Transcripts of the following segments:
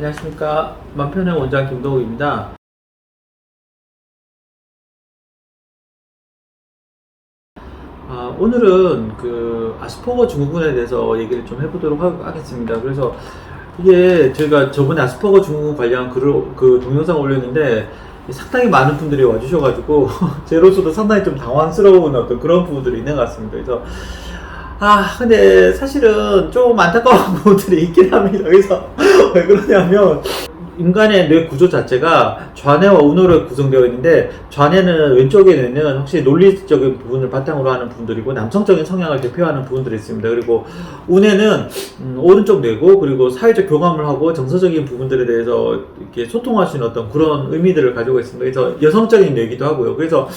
안녕하십니까. 맘편의 원장 김동욱입니다. 오늘은 그 아스퍼거 증후군에 대해서 얘기를 좀 해보도록 하겠습니다. 그래서 이게 제가 저번에 아스퍼거 증후군 관련 그 동영상 올렸는데 상당히 많은 분들이 와주셔가지고 제로서도 상당히 좀 당황스러운 어떤 그런 부분들이 있는 것 같습니다. 그래서 근데 사실은 좀 안타까운 부분들이 있긴 합니다. 그래서 왜 그러냐면 인간의 뇌 구조 자체가 좌뇌와 우뇌로 구성되어 있는데, 좌뇌는 왼쪽에는 확실히 논리적인 부분을 바탕으로 하는 부분들이고 남성적인 성향을 대표하는 부분들이 있습니다. 그리고 우뇌는 오른쪽 뇌고, 그리고 사회적 교감을 하고 정서적인 부분들에 대해서 이렇게 소통할 수 있는 어떤 그런 의미들을 가지고 있습니다. 그래서 여성적인 뇌이기도 하고요. 그래서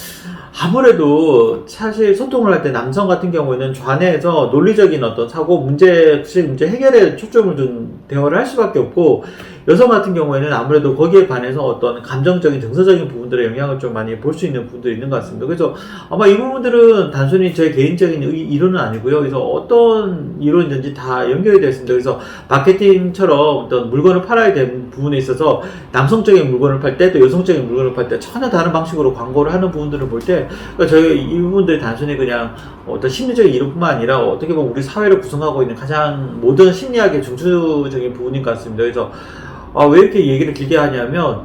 아무래도 사실 소통을 할 때 남성 같은 경우에는 좌뇌에서 논리적인 어떤 사고, 문제 해결에 초점을 둔 대화를 할 수밖에 없고, 여성 같은 경우에는 아무래도 거기에 반해서 어떤 감정적인, 정서적인 부분들의 영향을 좀 많이 볼 수 있는 부분들이 있는 것 같습니다. 그래서 아마 이 부분들은 단순히 제 개인적인 이론은 아니고요. 그래서 어떤 이론이든지 다 연결이 되어 있습니다. 그래서 마케팅처럼 어떤 물건을 팔아야 되는 부분에 있어서 남성적인 물건을 팔 때 또 여성적인 물건을 팔 때 전혀 다른 방식으로 광고를 하는 부분들을 볼 때, 그러니까 저희 이 부분들이 단순히 그냥 어떤 심리적인 이론뿐만 아니라 어떻게 보면 우리 사회를 구성하고 있는 가장 모든 심리학의 중추적인 부분인 것 같습니다. 그래서 왜 이렇게 얘기를 길게 하냐면,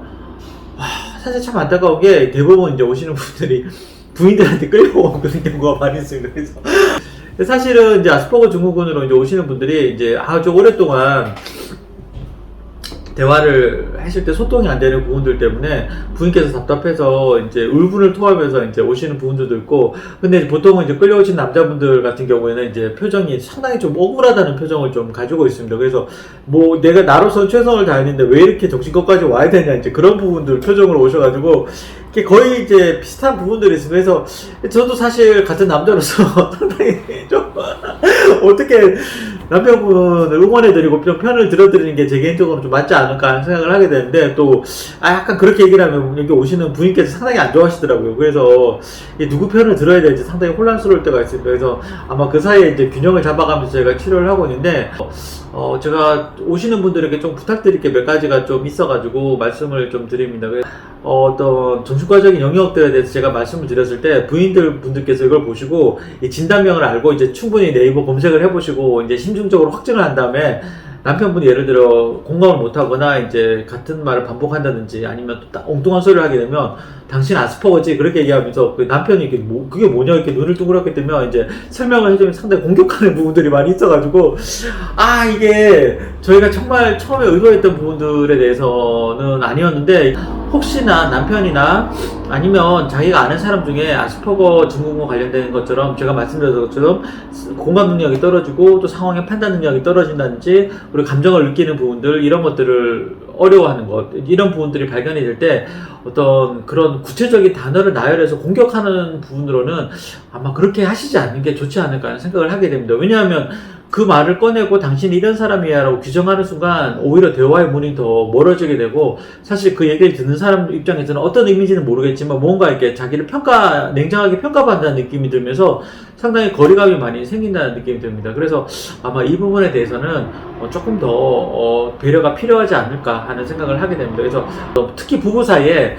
사실 참 안타까운 게 대부분 이제 오시는 분들이 부인들한테 끌려오는 그런 경우가 많이 있습니다. 그래서 사실은 이제 아스퍼거 증후군으로 이제 오시는 분들이 이제 아주 오랫동안 대화를 하실 때 소통이 안 되는 부분들 때문에 부인께서 답답해서 이제 울분을 토하면서 이제 오시는 부분들도 있고, 근데 보통은 이제 끌려오신 남자분들 같은 경우에는 이제 표정이 상당히 좀 억울하다는 표정을 좀 가지고 있습니다. 그래서 뭐 내가 나로선 최선을 다했는데 왜 이렇게 정신과까지 와야 되냐, 이제 그런 부분들 표정으로 오셔가지고 이게 거의 이제 비슷한 부분들이 있습니다. 그래서 저도 사실 같은 남자로서 상당히 좀 어떻게 남편분을 응원해드리고 좀 편을 들어드리는 게 제 개인적으로 좀 맞지 않을까 하는 생각을 하게 되는데, 또 약간 그렇게 얘기를 하면 여기 오시는 부인께서 상당히 안 좋아하시더라고요. 그래서 누구 편을 들어야 될지 상당히 혼란스러울 때가 있습니다. 그래서 아마 그 사이에 이제 균형을 잡아가면서 제가 치료를 하고 있는데, 제가 오시는 분들에게 좀 부탁드릴 게 몇 가지가 좀 있어가지고 말씀을 좀 드립니다. 어떤 정신과적인 영역들에 대해서 제가 말씀을 드렸을 때 분들께서 이걸 보시고 이 진단명을 알고 이제 충분히 네이버 검색을 해보시고 이제 심층적으로 확증을 한 다음에, 남편분이 예를 들어 공감을 못하거나 이제 같은 말을 반복한다든지 아니면 또 엉뚱한 소리를 하게 되면 당신 아스퍼거지 그렇게 얘기하면서 그 남편이 그게 뭐냐 이렇게 눈을 둥그렇게 뜨면 이제 설명을 해주면 상당히 공격하는 부분들이 많이 있어가지고, 이게 저희가 정말 처음에 의도했던 부분들에 대해서는 아니었는데, 혹시나 남편이나 아니면 자기가 아는 사람 중에 아스퍼거 증후군과 관련된 것처럼 제가 말씀드린 것처럼 공감 능력이 떨어지고 또 상황의 판단 능력이 떨어진다든지, 그리고 감정을 느끼는 부분들, 이런 것들을 어려워하는 것, 이런 부분들이 발견이 될 때 어떤 그런 구체적인 단어를 나열해서 공격하는 부분으로는 아마 그렇게 하시지 않는 게 좋지 않을까 하는 생각을 하게 됩니다. 왜냐하면 그 말을 꺼내고 당신이 이런 사람이야 라고 규정하는 순간 오히려 대화의 문이 더 멀어지게 되고, 사실 그 얘기를 듣는 사람 입장에서는 어떤 의미인지는 모르겠지만 뭔가 이렇게 자기를 냉정하게 평가받는다는 느낌이 들면서 상당히 거리감이 많이 생긴다는 느낌이 듭니다. 그래서 아마 이 부분에 대해서는 조금 더 배려가 필요하지 않을까 하는 생각을 하게 됩니다. 그래서 특히 부부 사이에,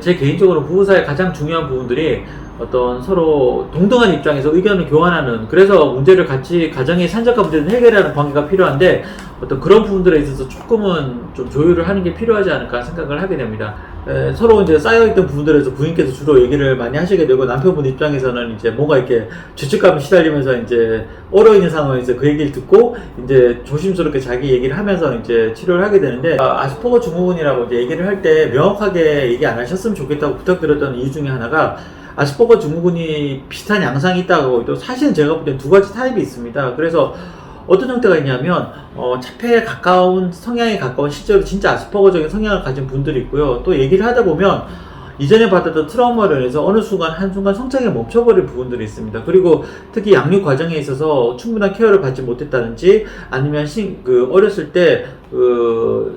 제 개인적으로 부부 사이에 가장 중요한 부분들이 어떤 서로 동등한 입장에서 의견을 교환하는, 그래서 문제를 같이 가정의 산적한 문제를 해결하는 관계가 필요한데, 어떤 그런 부분들에 있어서 조금은 좀 조율을 하는 게 필요하지 않을까 생각을 하게 됩니다. 서로 이제 쌓여있던 부분들에서 부인께서 주로 얘기를 많이 하시게 되고, 남편분 입장에서는 이제 뭔가 이렇게 죄책감이 시달리면서 이제 얼어있는 상황에서 그 얘기를 듣고 이제 조심스럽게 자기 얘기를 하면서 이제 치료를 하게 되는데, 아스퍼거 증후군이라고 이제 얘기를 할 때 명확하게 얘기 안 하셨으면 좋겠다고 부탁드렸던 이유 중에 하나가, 아스퍼거 증후군이 비슷한 양상이 있다고, 또 사실은 제가 볼 때 두 가지 타입이 있습니다. 그래서 어떤 형태가 있냐면 자폐에 가까운, 성향에 가까운, 실제로 진짜 아스퍼거적인 성향을 가진 분들이 있고요. 또 얘기를 하다 보면 이전에 받았던 트라우마로 인해서 어느 순간 한순간 성장이 멈춰버린 부분들이 있습니다. 그리고 특히 양육 과정에 있어서 충분한 케어를 받지 못했다든지, 아니면 어렸을 때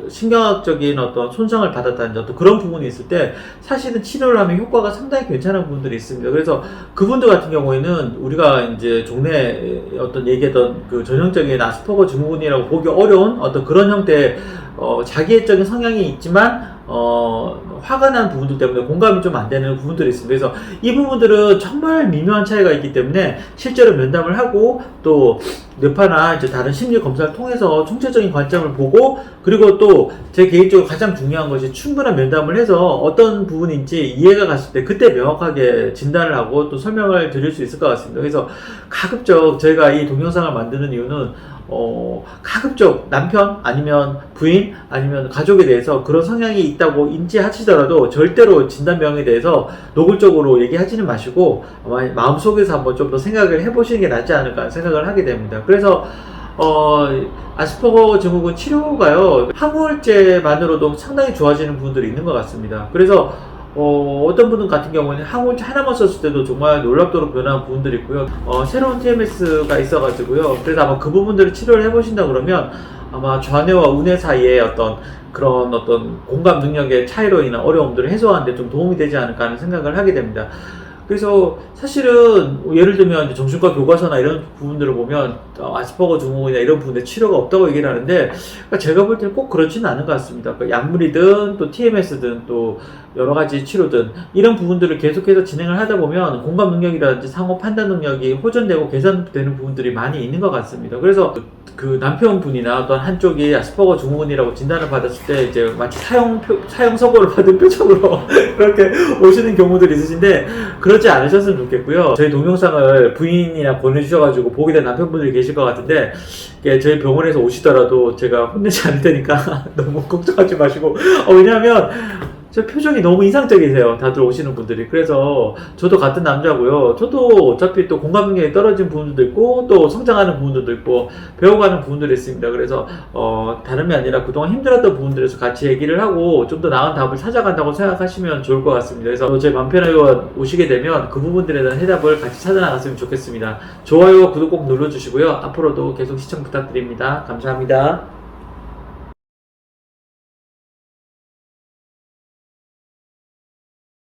신경학적인 어떤 손상을 받았다든지 어떤 그런 부분이 있을 때 사실은 치료를 하면 효과가 상당히 괜찮은 부분들이 있습니다. 그래서 그분들 같은 경우에는 우리가 이제 종래 어떤 얘기했던 그 전형적인 아스퍼거 증후군이라고 보기 어려운 어떤 그런 형태의 자기애적인 성향이 있지만 화가 난 부분들 때문에 공감이 좀 안 되는 부분들이 있습니다. 그래서 이 부분들은 정말 미묘한 차이가 있기 때문에 실제로 면담을 하고 또 뇌파나 이제 다른 심리 검사를 통해서 총체적인 관점을 보고, 그리고 또 제 개인적으로 가장 중요한 것이 충분한 면담을 해서 어떤 부분인지 이해가 갔을 때 그때 명확하게 진단을 하고 또 설명을 드릴 수 있을 것 같습니다. 그래서 가급적 저희가 이 동영상을 만드는 이유는 가급적 남편 아니면 부인 아니면 가족에 대해서 그런 성향이 있다고 인지하시더라도 절대로 진단병에 대해서 노골적으로 얘기하지는 마시고 마음속에서 한번 좀 더 생각을 해보시는 게 낫지 않을까 생각을 하게 됩니다. 그래서 아스퍼거 증후군 치료가요, 항우울제만으로도 상당히 좋아지는 부분들이 있는 것 같습니다. 그래서 어떤 분들 같은 경우는 항우울제 하나만 썼을 때도 정말 놀랍도록 변한 부분들이 있고요. 새로운 TMS가 있어가지고요. 그래서 아마 그 부분들을 치료를 해보신다 그러면 아마 좌뇌와 우뇌 사이에 그런 공감 능력의 차이로 인한 어려움들을 해소하는 데 좀 도움이 되지 않을까 하는 생각을 하게 됩니다. 그래서 사실은 예를 들면 정신과 교과서나 이런 부분들을 보면 아스퍼거 증후군이나 이런 부분에 치료가 없다고 얘기를 하는데, 제가 볼 때는 꼭 그렇지는 않은 것 같습니다. 약물이든 또 TMS든 또 여러 가지 치료든 이런 부분들을 계속해서 진행을 하다 보면 공감 능력이라든지 상호 판단 능력이 호전되고 개선되는 부분들이 많이 있는 것 같습니다. 그래서 그 남편분이나 어떤 한쪽이 아스퍼거 증후군이라고 진단을 받았을 때 이제 마치 사형 선고를 받은 표정으로 그렇게 오시는 경우들이 있으신데, 그렇지 않으셨으면 좋겠고요. 저희 동영상을 부인이나 보내주셔가지고 보게 된 남편분들이 계실 것 같은데, 저희 병원에서 오시더라도 제가 혼내지 않을 테니까 너무 걱정하지 마시고, 왜냐하면 저 표정이 너무 인상적이세요, 다들 오시는 분들이. 그래서 저도 같은 남자고요. 저도 어차피 또 공감 능력이 떨어진 부분들도 있고 또 성장하는 부분들도 있고 배워가는 부분들이 있습니다. 그래서 다름이 아니라 그동안 힘들었던 부분들에서 같이 얘기를 하고 좀 더 나은 답을 찾아간다고 생각하시면 좋을 것 같습니다. 그래서 제 맘편의원 오시게 되면 그 부분들에 대한 해답을 같이 찾아나갔으면 좋겠습니다. 좋아요와 구독 꼭 눌러주시고요. 앞으로도 계속 시청 부탁드립니다. 감사합니다.